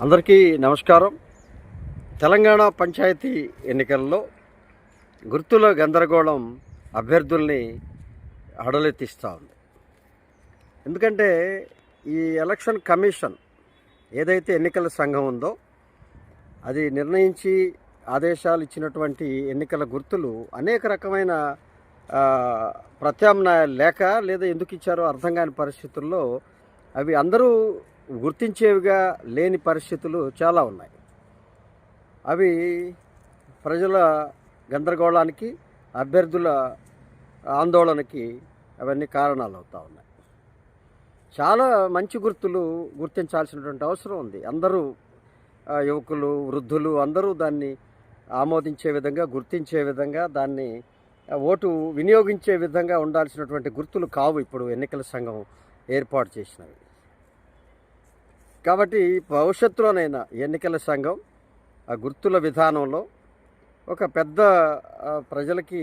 అందరికీ నమస్కారం. తెలంగాణ పంచాయతీ ఎన్నికల్లో గుర్తుల గందరగోళం అభ్యర్థుల్ని హడలెత్తిస్తూ ఉంది. ఎందుకంటే ఈ ఎలక్షన్ కమిషన్ ఏదైతే ఎన్నికల సంఘం ఉందో అది నిర్ణయించి ఆదేశాలు ఇచ్చినటువంటి ఎన్నికల గుర్తులు అనేక రకమైన ప్రత్యామ్నాయాలు లేక లేదా ఎందుకు ఇచ్చారో అర్థం కాని పరిస్థితుల్లో అవి అందరూ గుర్తించేవిగా లేని పరిస్థితులు చాలా ఉన్నాయి. అవి ప్రజల గందరగోళానికి, అభ్యర్థుల ఆందోళనకి అవన్నీ కారణాలు అవుతూ ఉన్నాయి. చాలా మంచి గుర్తులు గుర్తించాల్సినటువంటి అవసరం ఉంది. అందరూ యువకులు, వృద్ధులు అందరూ దాన్ని ఆమోదించే విధంగా, గుర్తించే విధంగా, దాన్ని ఓటు వినియోగించే విధంగా ఉండాల్సినటువంటి గుర్తులు కావు ఇప్పుడు ఎన్నికల సంఘం ఏర్పాటు చేసినవి. కాబట్టి భవిష్యత్తులోనైనా ఎన్నికల సంఘం ఆ గుర్తుల విధానంలో ఒక పెద్ద ప్రజలకి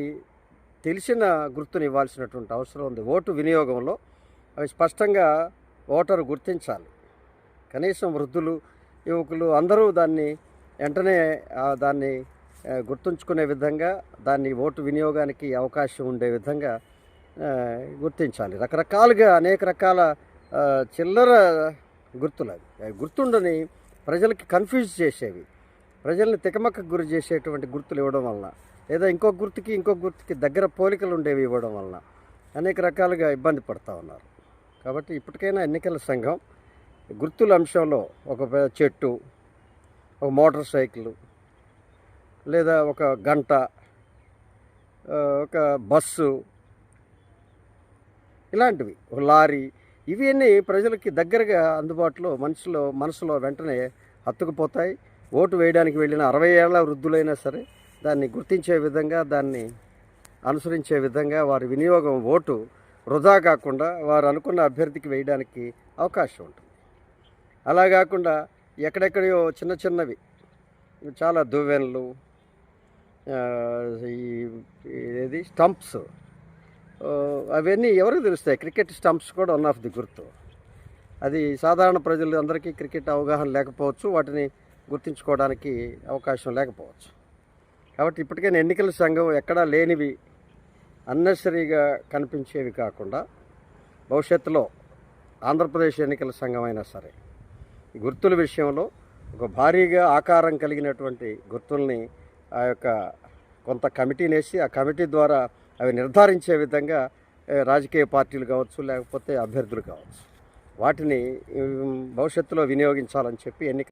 తెలిసిన గుర్తుని ఇవ్వాల్సినటువంటి అవసరం ఉంది. ఓటు వినియోగంలో అవి స్పష్టంగా ఓటరు గుర్తించాలి. కనీసం వృద్ధులు, యువకులు అందరూ దాన్ని వెంటనే దాన్ని గుర్తుంచుకునే విధంగా, దాన్ని ఓటు వినియోగానికి అవకాశం ఉండే విధంగా గుర్తించాలి. రకరకాలుగా అనేక రకాల చిల్లర గుర్తులు అవి గుర్తుండని ప్రజలకి కన్ఫ్యూజ్ చేసేవి, ప్రజల్ని తికమక్కకు గురి చేసేటువంటి గుర్తులు ఇవ్వడం వలన, లేదా ఇంకొక గుర్తుకి దగ్గర పోలికలు ఉండేవి ఇవ్వడం వలన అనేక రకాలుగా ఇబ్బంది పడుతూ ఉన్నారు. కాబట్టి ఇప్పటికైనా ఎన్నికల సంఘం గుర్తుల అంశంలో ఒక చెట్టు, ఒక మోటార్ సైకిల్, లేదా ఒక గంట, ఒక బస్సు, ఇలాంటివి, ఒక లారీ, ఇవన్నీ ప్రజలకి దగ్గరగా అందుబాటులో మనసులో వెంటనే హత్తుకుపోతాయి. ఓటు వేయడానికి వెళ్ళిన 60 ఏళ్ల వృద్ధులైనా సరే దాన్ని గుర్తించే విధంగా, దాన్ని అనుసరించే విధంగా వారి వినియోగం, ఓటు వృధా కాకుండా వారు అనుకున్న అభ్యర్థికి వేయడానికి అవకాశం ఉంటుంది. అలా కాకుండా ఎక్కడెక్కడో చిన్న చిన్నవి చాలా దువ్వెనలు, ఏది స్టంప్స్, అవన్నీ ఎవరికి తెలుస్తాయి? క్రికెట్ స్టంప్స్ కూడా వన్ ఆఫ్ ది గుర్తు. అది సాధారణ ప్రజలు అందరికీ క్రికెట్ అవగాహన లేకపోవచ్చు, వాటిని గుర్తించుకోవడానికి అవకాశం లేకపోవచ్చు. కాబట్టి ఇప్పటికైనా ఎన్నికల సంఘం ఎక్కడా లేనివి, అన్నెసరీగా కనిపించేవి కాకుండా భవిష్యత్తులో ఆంధ్రప్రదేశ్ ఎన్నికల సంఘం అయినా సరే గుర్తుల విషయంలో ఒక భారీగా ఆకారం కలిగినటువంటి గుర్తుల్ని ఆ యొక్క కొంత కమిటీని వేసి, ఆ కమిటీ ద్వారా అవి నిర్ధారించే విధంగా రాజకీయ పార్టీలు కావచ్చు, లేకపోతే అభ్యర్థులు కావచ్చు, వాటిని భవిష్యత్తులో వినియోగించాలని చెప్పి